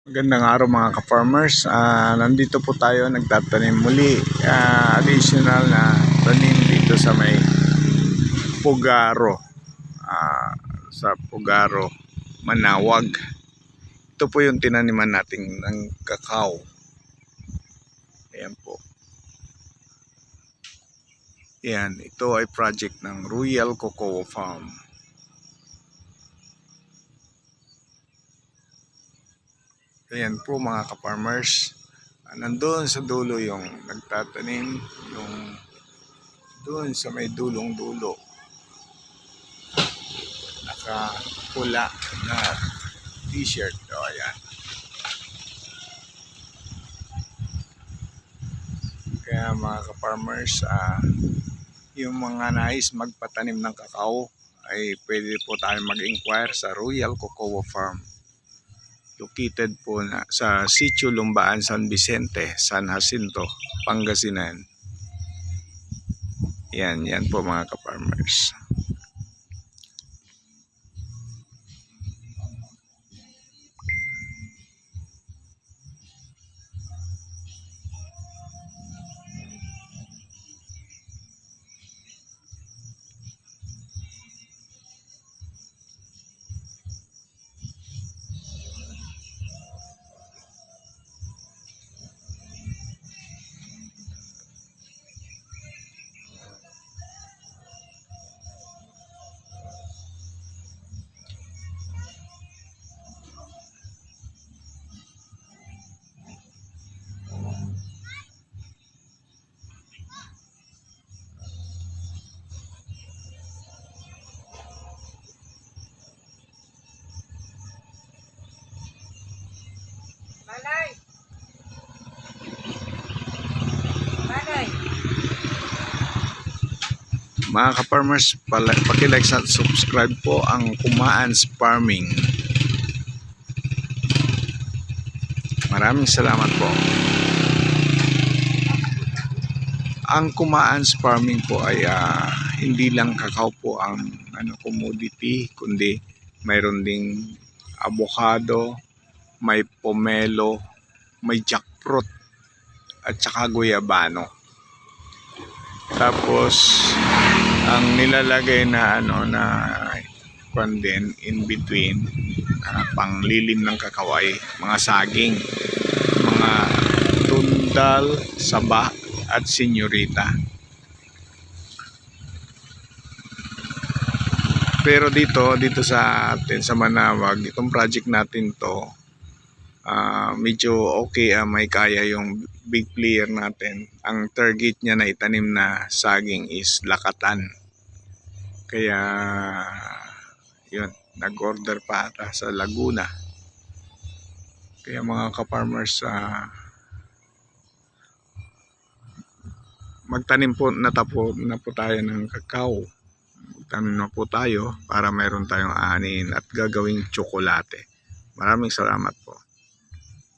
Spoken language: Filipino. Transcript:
Magandang araw mga ka-farmers. Nandito po tayo nagtatanim muli. Additional na tanim dito sa may Pugaro. Sa Pugaro, Manawag. Ito po yung tinaniman natin ng kakao. Ayan po. Ayan, ito ay project ng Royal Cocoa Farm. Ayan po mga ka-farmers. Nandoon sa dulo yung nagtatanim, yung doon sa may dulong-dulo. Nakapula na t-shirt. O, ayan. Kaya mga ka-farmers, yung mga nais magpatanim ng kakao ay pwede po tayo mag-inquire sa Royal Cocoa Farm. Located po na sa Sitio Lumbaan, San Vicente, San Jacinto, Pangasinan. Yan po mga ka-farmers. Mga ka-farmers, paki-like at subscribe po ang Kumaan's Farming. Maraming salamat po. Ang Kumaan's Farming po ay hindi lang kakao po ang commodity, kundi mayroon ding avocado, may pomelo, may jackfruit at saka guyabano. Tapos ang nilalagay na din in between panglilim ng kakao ay mga saging, mga tundal, saba at senyorita. Pero dito sa atin sa Manawag, itong project natin to medyo okay, may kaya yung big player natin. Ang target niya na itanim na saging is Lakatan. Kaya yun, nag-order pa ata sa Laguna. Kaya mga ka-farmers, magtanim po na po tayo ng kakao. Magtanim na po tayo para mayroon tayong anin at gagawing tsokolate. Maraming salamat po.